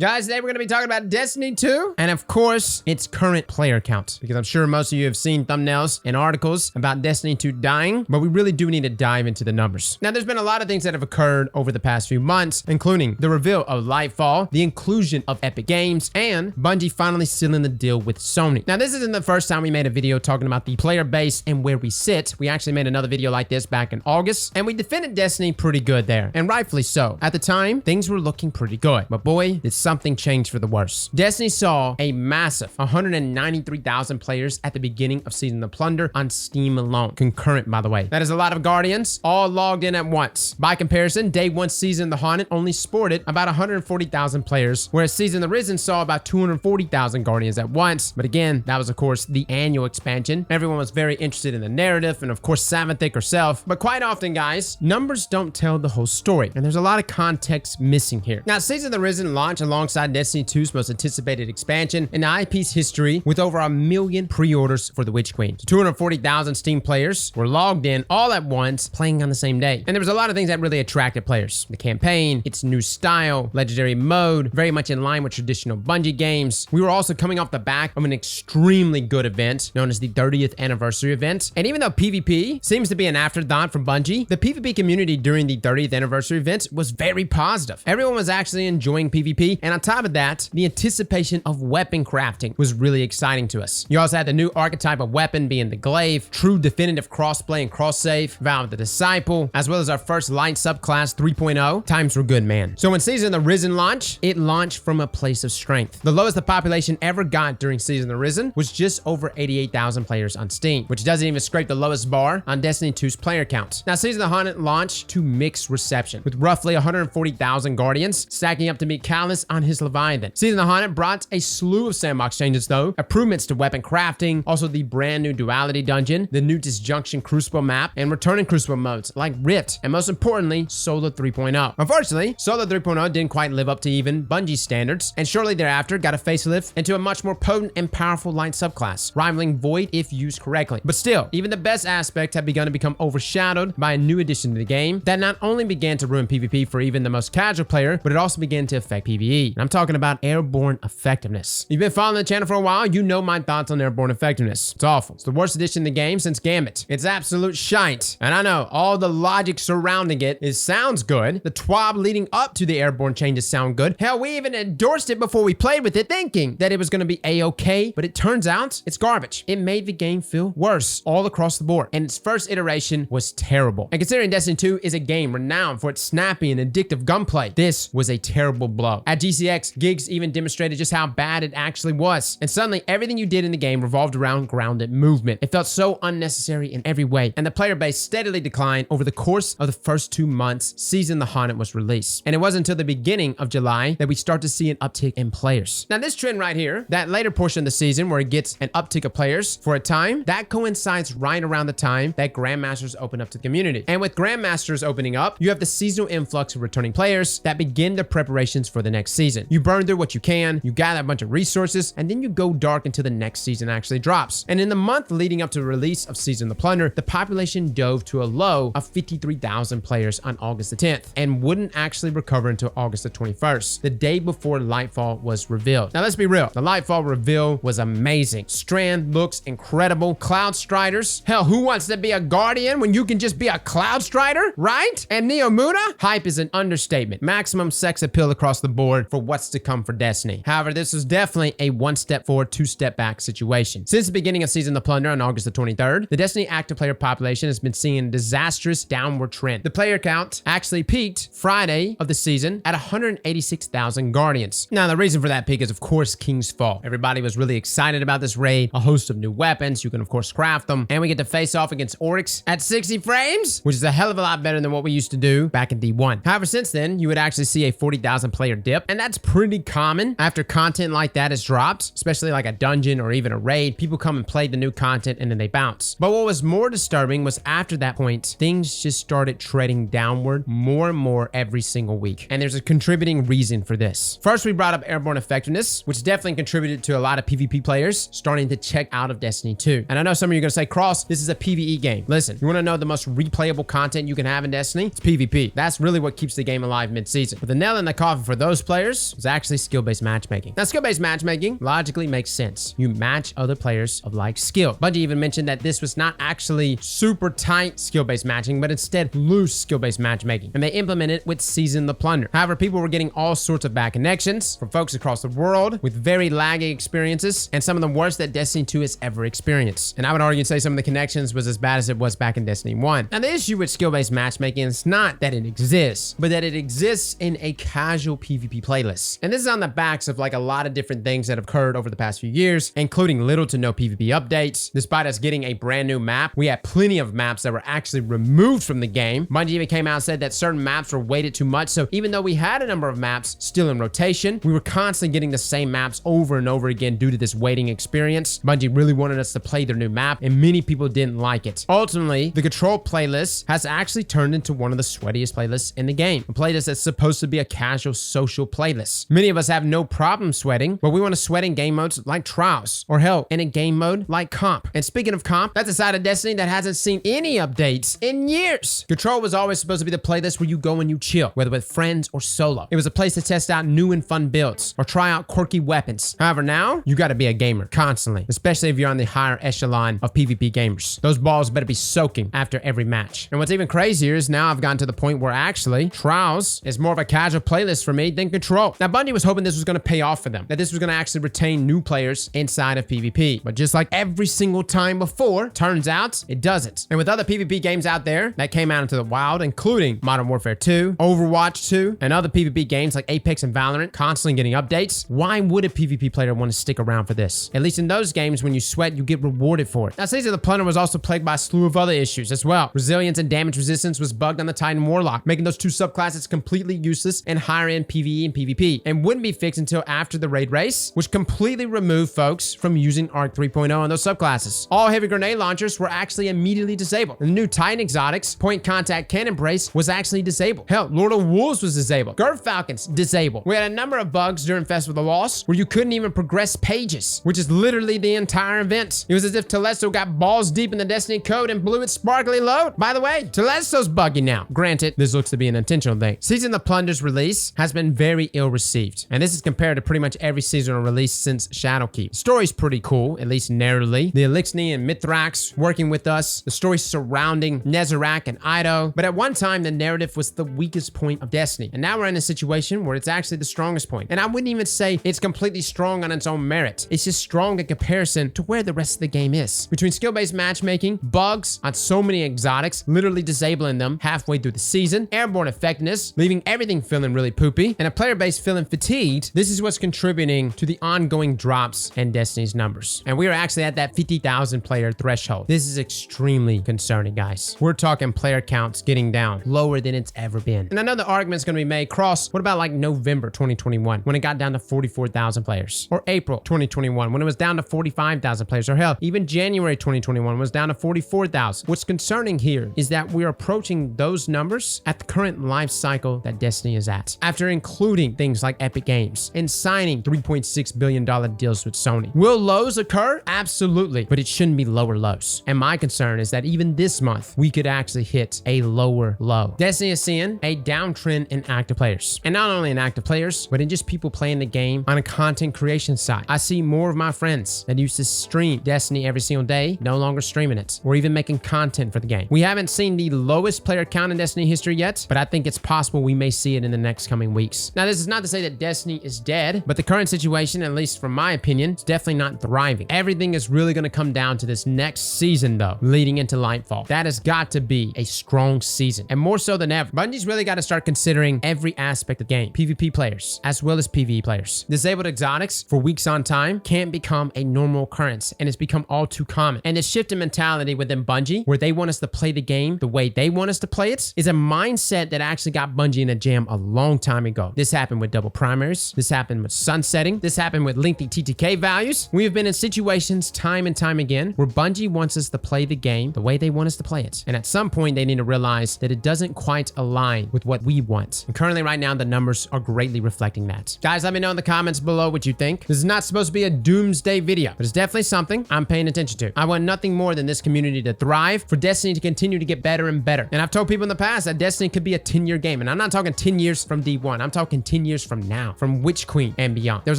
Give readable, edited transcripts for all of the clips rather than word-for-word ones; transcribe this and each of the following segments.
Guys, today we're going to be talking about Destiny 2 and, of course, its current player count. Because I'm sure most of you have seen thumbnails and articles about Destiny 2 dying, but we really do need to dive into the numbers. Now, there's been a lot of things that have occurred over the past few months, including the reveal of Lightfall, the inclusion of Epic Games, and Bungie finally sealing the deal with Sony. Now, this isn't the first time we made a video talking about the player base and where we sit. We actually made another video like this back in August, and we defended Destiny pretty good there, and rightfully so. At the time, things were looking pretty good, but boy, it's something changed for the worse. Destiny saw a massive 193,000 players at the beginning of Season of Plunder on Steam alone. Concurrent, by the way. That is a lot of Guardians, all logged in at once. By comparison, Day 1 Season of the Haunted only sported about 140,000 players, whereas Season of the Risen saw about 240,000 Guardians at once. But again, that was of course the annual expansion. Everyone was very interested in the narrative and of course Savanthic herself. But quite often, guys, numbers don't tell the whole story, and there's a lot of context missing here. Now, Season of the Risen launched alongside Destiny 2's most anticipated expansion in the IP's history, with over 1 million pre-orders for the Witch Queen. 240,000 Steam players were logged in all at once, playing on the same day. And there was a lot of things that really attracted players. The campaign, its new style, legendary mode, very much in line with traditional Bungie games. We were also coming off the back of an extremely good event known as the 30th anniversary event. And even though PvP seems to be an afterthought from Bungie, the PvP community during the 30th anniversary event was very positive. Everyone was actually enjoying PvP, and on top of that, the anticipation of weapon crafting was really exciting to us. You also had the new archetype of weapon being the glaive, true definitive crossplay and cross-save, Valve the Disciple, as well as our first light subclass 3.0. Times were good, man. So when Season of the Risen launched, it launched from a place of strength. The lowest the population ever got during Season of the Risen was just over 88,000 players on Steam, which doesn't even scrape the lowest bar on Destiny 2's player count. Now, Season of the Haunted launched to mixed reception, with roughly 140,000 Guardians stacking up to meet Callus on his Leviathan. Season of the Haunted brought a slew of sandbox changes though, improvements to weapon crafting, also the brand new duality dungeon, the new Disjunction Crucible map, and returning Crucible modes like Rift, and most importantly, Solo 3.0. Unfortunately, Solo 3.0 didn't quite live up to even Bungie's standards, and shortly thereafter got a facelift into a much more potent and powerful light subclass, rivaling Void if used correctly. But still, even the best aspects have begun to become overshadowed by a new addition to the game that not only began to ruin PvP for even the most casual player, but it also began to affect PvE. And I'm talking about Airborne effectiveness. You've been following the channel for a while, you know my thoughts on Airborne effectiveness. It's awful. It's the worst addition in the game since Gambit. It's absolute shite. And I know all the logic surrounding it sounds good. The TWAB leading up to the Airborne changes sound good. Hell, we even endorsed it before we played with it, thinking that it was going to be a-okay, but it turns out it's garbage. It made the game feel worse all across the board, and its first iteration was terrible. And considering Destiny 2 is a game renowned for its snappy and addictive gunplay, this was a terrible blow. At GCX, Gigs even demonstrated just how bad it actually was. And suddenly, everything you did in the game revolved around grounded movement. It felt so unnecessary in every way, and the player base steadily declined over the course of the first 2 months Season of the Haunted was released. And it wasn't until the beginning of July that we start to see an uptick in players. Now, this trend right here, that later portion of the season where it gets an uptick of players for a time, that coincides right around the time that Grandmasters open up to the community. And with Grandmasters opening up, you have the seasonal influx of returning players that begin the preparations for the next season. You burn through what you can, you gather a bunch of resources, and then you go dark until the next season actually drops. And in the month leading up to the release of Season of the Plunder, the population dove to a low of 53,000 players on August the 10th, and wouldn't actually recover until August the 21st, the day before Lightfall was revealed. Now, let's be real. The Lightfall reveal was amazing. Strand looks incredible. Cloud Striders. Hell, who wants to be a Guardian when you can just be a Cloud Strider, right? And Neomuna? Hype is an understatement. Maximum sex appeal across the board for what's to come for Destiny. However, this was definitely a one step forward, two step back situation. Since the beginning of Season of the Plunder on August the 23rd, the Destiny active player population has been seeing a disastrous downward trend. The player count actually peaked Friday of the season at 186,000 Guardians. Now, the reason for that peak is, of course, King's Fall. Everybody was really excited about this raid, a host of new weapons, you can of course craft them, and we get to face off against Oryx at 60 frames, which is a hell of a lot better than what we used to do back in D1. However, since then, you would actually see a 40,000 player dip, and that's pretty common after content like that is dropped, especially like a dungeon or even a raid. People come and play the new content and then they bounce. But what was more disturbing was after that point, things just started treading downward more and more every single week. And there's a contributing reason for this. First, we brought up Airborne effectiveness, which definitely contributed to a lot of PvP players starting to check out of Destiny 2. And I know some of you are gonna say, Cross, this is a PvE game. Listen, you wanna know the most replayable content you can have in Destiny? It's PvP. That's really what keeps the game alive mid-season. But the nail in the coffin for those players players was actually skill-based matchmaking. Now, skill-based matchmaking logically makes sense. You match other players of like skill. Bungie even mentioned that this was not actually super tight skill-based matching, but instead loose skill-based matchmaking. And they implemented it with Season the Plunder. However, people were getting all sorts of bad connections from folks across the world with very laggy experiences, and some of the worst that Destiny 2 has ever experienced. And I would argue and say some of the connections was as bad as it was back in Destiny 1. Now, the issue with skill-based matchmaking is not that it exists, but that it exists in a casual PvP playlist. And this is on the backs of like a lot of different things that have occurred over the past few years, including little to no PvP updates. Despite us getting a brand new map, we had plenty of maps that were actually removed from the game. Bungie even came out and said that certain maps were weighted too much. So even though we had a number of maps still in rotation, we were constantly getting the same maps over and over again due to this waiting experience. Bungie really wanted us to play their new map, and many people didn't like it. Ultimately, the Control playlist has actually turned into one of the sweatiest playlists in the game. A playlist that's supposed to be a casual social playlist. Many of us have no problem sweating, but we want to sweat in game modes like Trials, or hell, in a game mode like Comp. And speaking of Comp, that's a side of Destiny that hasn't seen any updates in years. Control was always supposed to be the playlist where you go and you chill, whether with friends or solo. It was a place to test out new and fun builds or try out quirky weapons. However, now you got to be a gamer constantly, especially if you're on the higher echelon of PvP gamers. Those balls better be soaking after every match. And what's even crazier is now I've gotten to the point where actually Trials is more of a casual playlist for me than Control. Now, Bungie was hoping this was going to pay off for them, that this was going to actually retain new players inside of PvP. But just like every single time before, turns out it doesn't. And with other PvP games out there that came out into the wild, including Modern Warfare 2, Overwatch 2, and other PvP games like Apex and Valorant constantly getting updates, why would a PvP player want to stick around for this? At least in those games, when you sweat, you get rewarded for it. Now, Season of the Plunder was also plagued by a slew of other issues as well. Resilience and damage resistance was bugged on the Titan Warlock, making those two subclasses completely useless in higher end PvE and PvP, and wouldn't be fixed until after the raid race, which completely removed folks from using Arc 3.0 on those subclasses. All heavy grenade launchers were actually immediately disabled. The new Titan exotics, point contact cannon brace, was actually disabled. Hell, Lord of Wolves was disabled. Gird Falcons, disabled. We had a number of bugs during Festival of the Lost where you couldn't even progress pages, which is literally the entire event. It was as if Telesto got balls deep in the Destiny code and blew its sparkly load. By the way, Telesto's buggy now. Granted, this looks to be an intentional thing. Season of the Plunder's release has been very ill received, and this is compared to pretty much every seasonal release since Shadowkeep. The story's pretty cool, at least narratively. The Elixni and Mithrax working with us, the story surrounding Nezarec and Ido, but at one time the narrative was the weakest point of Destiny, and now we're in a situation where it's actually the strongest point. And I wouldn't even say it's completely strong on its own merit. It's just strong in comparison to where the rest of the game is. Between skill-based matchmaking, bugs on so many exotics, literally disabling them halfway through the season, airborne effectiveness, leaving everything feeling really poopy, and a player base feeling fatigued, this is what's contributing to the ongoing drops in Destiny's numbers. And we are actually at that 50,000 player threshold. This is extremely concerning, guys. We're talking player counts getting down lower than it's ever been. And another argument's going to be made, Cross, what about like November 2021 when it got down to 44,000 players? Or April 2021 when it was down to 45,000 players? Or hell, even January 2021 was down to 44,000. What's concerning here is that we're approaching those numbers at the current life cycle that Destiny is at, after including things like Epic Games and signing $3.6 billion deals with Sony. Will lows occur? Absolutely, but it shouldn't be lower lows. And my concern is that even this month, we could actually hit a lower low. Destiny is seeing a downtrend in active players. And not only in active players, but in just people playing the game on a content creation side. I see more of my friends that used to stream Destiny every single day, no longer streaming it, or even making content for the game. We haven't seen the lowest player count in Destiny history yet, but I think it's possible we may see it in the next coming weeks. Now, this is not to say that Destiny is dead, but the current situation, at least from my opinion, is definitely not thriving. Everything is really going to come down to this next season, though, leading into Lightfall. That has got to be a strong season, and more so than ever, Bungie's really got to start considering every aspect of the game. PvP players, as well as PvE players. Disabled exotics for weeks on time can't become a normal occurrence, and it's become all too common. And this shift in mentality within Bungie, where they want us to play the game the way they want us to play it, is a mindset that actually got Bungie in a jam a long time ago. This happened with double primaries. This happened with sunsetting. This happened with lengthy TTK values. We have been in situations time and time again where Bungie wants us to play the game the way they want us to play it. And at some point, they need to realize that it doesn't quite align with what we want. And currently right now, the numbers are greatly reflecting that. Guys, let me know in the comments below what you think. This is not supposed to be a doomsday video, but it's definitely something I'm paying attention to. I want nothing more than this community to thrive, for Destiny to continue to get better and better. And I've told people in the past that Destiny could be a 10-year game. And I'm not talking 10 years from D1. I'm talking 10 10 years from now, from Witch Queen and beyond. There's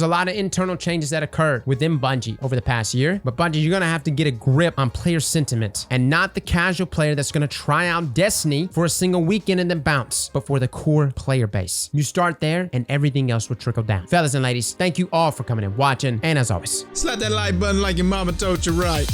a lot of internal changes that occurred within Bungie over the past year, but Bungie, you're gonna have to get a grip on player sentiment and not the casual player that's gonna try out Destiny for a single weekend and then bounce, but for the core player base. You start there and everything else will trickle down. Fellas and ladies, thank you all for coming and watching, and as always, Slap that like button like your mama told you right.